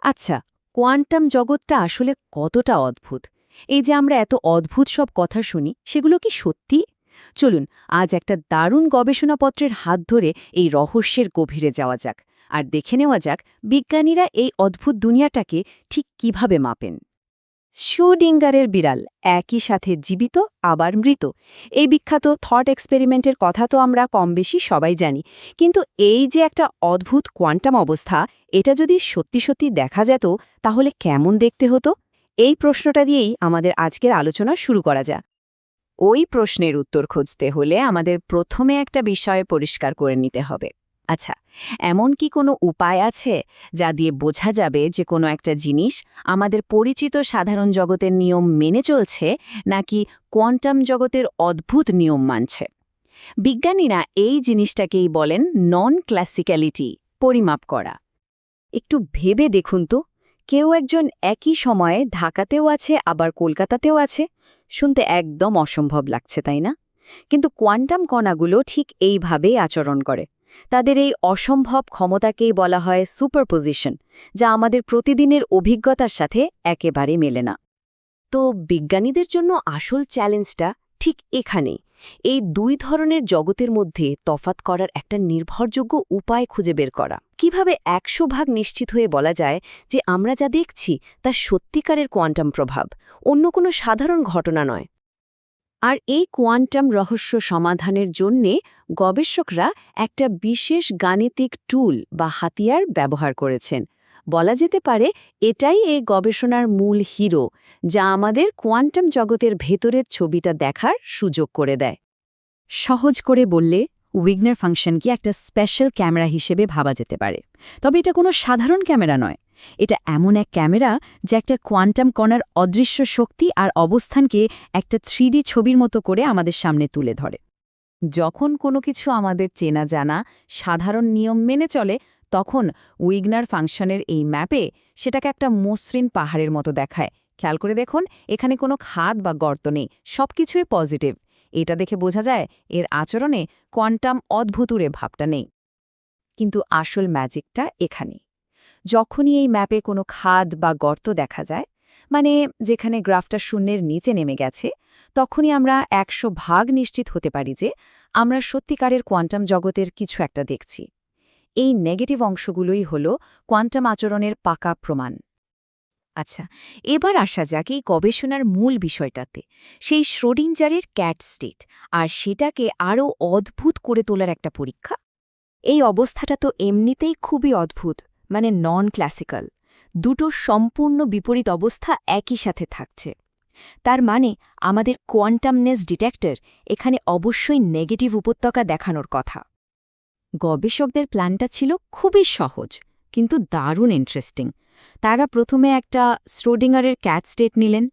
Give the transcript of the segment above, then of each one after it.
আচ্ছা, কোয়ান্টাম জগৎটা আসলে কতটা অদ্ভুত? এই যে আমরা এত অদ্ভুত সব কথা শুনি, সেগুলো কি সত্যি? চলুন, আজ একটা দারুণ গবেষণাপত্রের হাত ধরে এই রহস্যের গভীরে যাওয়া যাক, আর দেখে নেওয়া যাক বিজ্ঞানীরা এই অদ্ভুত দুনিয়াটাকে ঠিক কিভাবে মাপেন। শোডিঙ্গারের বিড়াল একই সাথে জীবিত আবার মৃত, এই বিখ্যাত থট এক্সপেরিমেন্টের কথা তো আমরা কম বেশি সবাই জানি, কিন্তু এই যে একটা অদ্ভুত কোয়ান্টাম অবস্থা, এটা যদি সত্যি সত্যি দেখা যেত, তাহলে কেমন দেখতে হতো? এই প্রশ্নটা দিয়েই আমাদের আজকের আলোচনা শুরু করা যাক। ওই প্রশ্নের উত্তর খুঁজতে হলে আমাদের প্রথমে একটা বিষয় পরিষ্কার করে নিতে হবে। আচ্ছা, এমন কি কোনো উপায় আছে যা দিয়ে বোঝা যাবে যে কোনো একটা জিনিস আমাদের পরিচিত সাধারণ জগতের নিয়ম মেনে চলছে, নাকি কোয়ান্টাম জগতের অদ্ভুত নিয়ম মানছে? বিজ্ঞানীরা এই জিনিসটাকেই বলেন নন ক্লাসিক্যালিটি, পরিমাপ করা। একটু ভেবে দেখুন তো, কেউ একজন একই সময়ে ঢাকাতেও আছে আবার কলকাতাতেও আছে। শুনতে একদম অসম্ভব লাগছে, তাই না? কিন্তু কোয়ান্টাম কণাগুলো ঠিক এইভাবেই আচরণ করে। তাদের এই অসম্ভব ক্ষমতাকেই বলা হয় সুপারপোজিশন, যা আমাদের প্রতিদিনের অভিজ্ঞতার সাথে একেবারে মেলে না। তো বিজ্ঞানীদের জন্য আসল চ্যালেঞ্জটা ঠিক এখানেই, এই দুই ধরনের জগতের মধ্যে তফাৎ করার একটা নির্ভরযোগ্য উপায় খুঁজে বের করা। কিভাবে ১০০% নিশ্চিত হয়ে বলা যায় যে আমরা যা দেখছি তা সত্যিকারের কোয়ান্টাম প্রভাব, অন্য কোনো সাধারণ ঘটনা নয়। আর এই কোয়ান্টাম রহস্য সমাধানের জন্যে গবেষকরা একটা বিশেষ গাণিতিক টুল বা হাতিয়ার ব্যবহার করেছেন। বলা যেতে পারে এটাই এই গবেষণার মূল হিরো, যা আমাদের কোয়ান্টাম জগতের ভেতরের ছবিটা দেখার সুযোগ করে দেয়। সহজ করে বললে, উইগনার ফাংশনকে একটা স্পেশাল ক্যামেরা হিসেবে ভাবা যেতে পারে। তবে এটা কোনো সাধারণ ক্যামেরা নয়। এটা এমন এক ক্যামেরা যা একটা কোয়ান্টাম কণার অদৃশ্য শক্তি আর অবস্থানকে একটা 3D ছবির মতো করে আমাদের সামনে তুলে ধরে। যখন কোনো কিছু আমাদের চেনা জানা সাধারণ নিয়ম মেনে চলে, তখন উইগনার ফাংশনের এই ম্যাপে সেটাকে একটা মসৃণ পাহাড়ের মতো দেখায়। খেয়াল করে দেখুন, এখানে কোনো খাদ বা গর্ত নেই, সবকিছুই পজিটিভ। এটা দেখে বোঝা যায় এর আচরণে কোয়ান্টাম অদ্ভুতুরে ভাবটা নেই। কিন্তু আসল ম্যাজিকটা এখানেই। যখনই এই ম্যাপে কোনো খাদ বা গর্ত দেখা যায়, মানে যেখানে গ্রাফটা শূন্যের নিচে নেমে গেছে, তখনই আমরা ১০০% নিশ্চিত হতে পারি যে আমরা সত্যিকারের কোয়ান্টাম জগতের কিছু একটা দেখছি। এই নেগেটিভ অংশগুলোই হল কোয়ান্টাম আচরণের পাকা প্রমাণ। আচ্ছা, এবার আসা যাক এই গবেষণার মূল বিষয়টাতে, সেই শ্রোডিঞ্জারের ক্যাট স্টেট, আর সেটাকে আরও অদ্ভুত করে তোলার একটা পরীক্ষা। এই অবস্থাটা তো এমনিতেই খুবই অদ্ভুত, মানে নন ক্লাসিক্যাল। দুটো সম্পূর্ণ বিপরীত অবস্থা একই সাথে থাকছে। তার মানে আমাদের কোয়ান্টামনেস ডিটেক্টর এখানে অবশ্যই নেগেটিভ উপত্যকা দেখানোর কথা। গবেষকদের প্ল্যানটা ছিল খুবই সহজ, কিন্তু দারুণ ইন্টারেস্টিং। তারা প্রথমে একটা শ্রোডিঙ্গারের ক্যাট স্টেট নিলেন,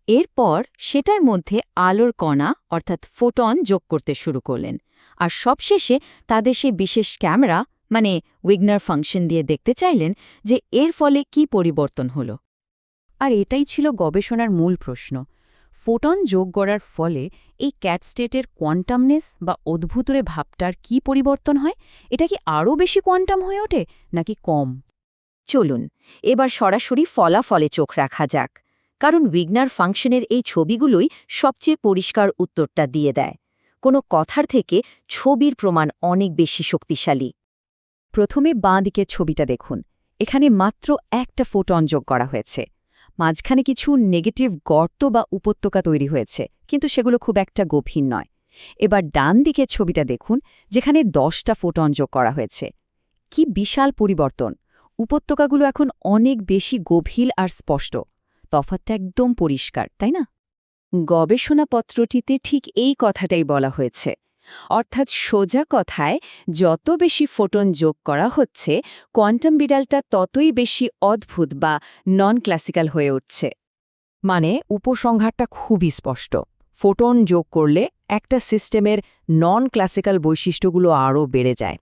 এরপর সেটার মধ্যে আলোর কণা অর্থাৎ ফোটন যোগ করতে শুরু করলেন, আর সবশেষে তাদের সেই বিশেষ ক্যামেরা মানে উইগনার ফাংশন দিয়ে দেখতে চাইলেন যে এর ফলে কি পরিবর্তন হলো। আর এটাই ছিল গবেষণার মূল প্রশ্ন। ফোটন যোগ করার ফলে এই ক্যাট স্টেটের কোয়ান্টামনেস বা অদ্ভুতরে ভাবটার কি পরিবর্তন হয়? এটা কি আরও বেশি কোয়ান্টাম হয়ে ওঠে নাকি কম? চলুন এবার সরাসরি ফলাফলে চোখ রাখা যাক, কারণ উইগনার ফাংশনের এই ছবিগুলোই সবচেয়ে পরিষ্কার উত্তরটা দিয়ে দেয়। কোনো কথার থেকে ছবির প্রমাণ অনেক বেশি শক্তিশালী। প্রথমে বাঁ দিকের ছবিটা দেখুন, এখানে মাত্র একটা ফোটন যোগ করা হয়েছে। মাঝখানে কিছু নেগেটিভ গর্ত বা উপত্যকা তৈরি হয়েছে, কিন্তু সেগুলো খুব একটা গভীর নয়। এবার ডান দিকের ছবিটা দেখুন, যেখানে 10টা ফোটন যোগ করা হয়েছে। কি বিশাল পরিবর্তন! উপত্যকাগুলো এখন অনেক বেশি গভীর আর স্পষ্ট। তফাৎটা একদম পরিষ্কার, তাই না? গবেষণাপত্রটিতে ঠিক এই কথাটাই বলা হয়েছে। অর্থাৎ সোজা কথায়, যত বেশি ফোটন যোগ করা হচ্ছে, কোয়ান্টাম বিড়ালটা ততই বেশি অদ্ভুত বা নন ক্লাসিক্যাল হয়ে উঠছে। মানে উপসংহারটা খুবই স্পষ্ট। ফোটন যোগ করলে একটা সিস্টেমের নন ক্লাসিক্যাল বৈশিষ্ট্যগুলো আরও বেড়ে যায়।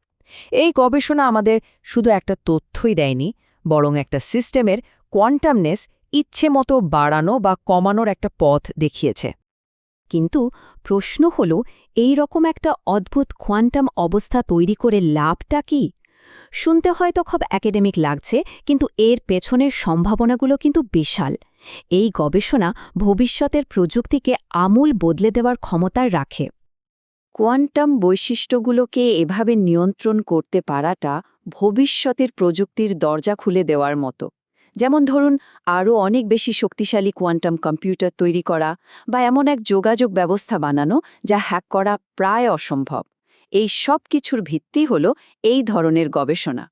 এই গবেষণা আমাদের শুধু একটা তথ্যই দেয়নি, বরং একটা সিস্টেমের কোয়ান্টামনেস ইচ্ছে মতো বাড়ানো বা কমানোর একটা পথ দেখিয়েছে। কিন্তু প্রশ্ন হল, এই রকম একটা অদ্ভুত কোয়ান্টাম অবস্থা তৈরি করে লাভটা কি? শুনতে হয়তো খুব একাডেমিক লাগছে, কিন্তু এর পেছনের সম্ভাবনাগুলো কিন্তু বিশাল। এই গবেষণা ভবিষ্যতের প্রযুক্তিকে আমূল বদলে দেওয়ার ক্ষমতা রাখে। কোয়ান্টাম বৈশিষ্ট্যগুলোকে এভাবে নিয়ন্ত্রণ করতে পারাটা ভবিষ্যতের প্রযুক্তির দরজা খুলে দেওয়ার মতো। যেমন ধরুন, আরও অনেক বেশি শক্তিশালী কোয়ান্টাম কম্পিউটার তৈরি করা বা এমন এক যোগাযোগ ব্যবস্থা বানানো যা হ্যাক করা প্রায় অসম্ভব। এই সব কিছুর ভিত্তি হল এই ধরনের গবেষণা।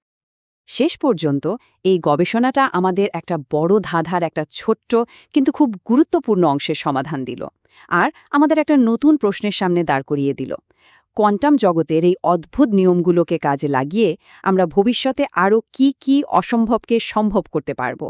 শেষ পর্যন্ত এই গবেষণাটা আমাদের একটা বড় ধাঁধার একটা ছোট্ট কিন্তু খুব গুরুত্বপূর্ণ অংশের সমাধান দিল, আর আমাদের একটা নতুন প্রশ্নের সামনে দাঁড় করিয়ে দিল। কোয়ান্টাম জগতের এই অদ্ভুত নিয়মগুলোকে কাজে লাগিয়ে আমরা ভবিষ্যতে আরও কি অসম্ভবকে সম্ভব করতে পারব।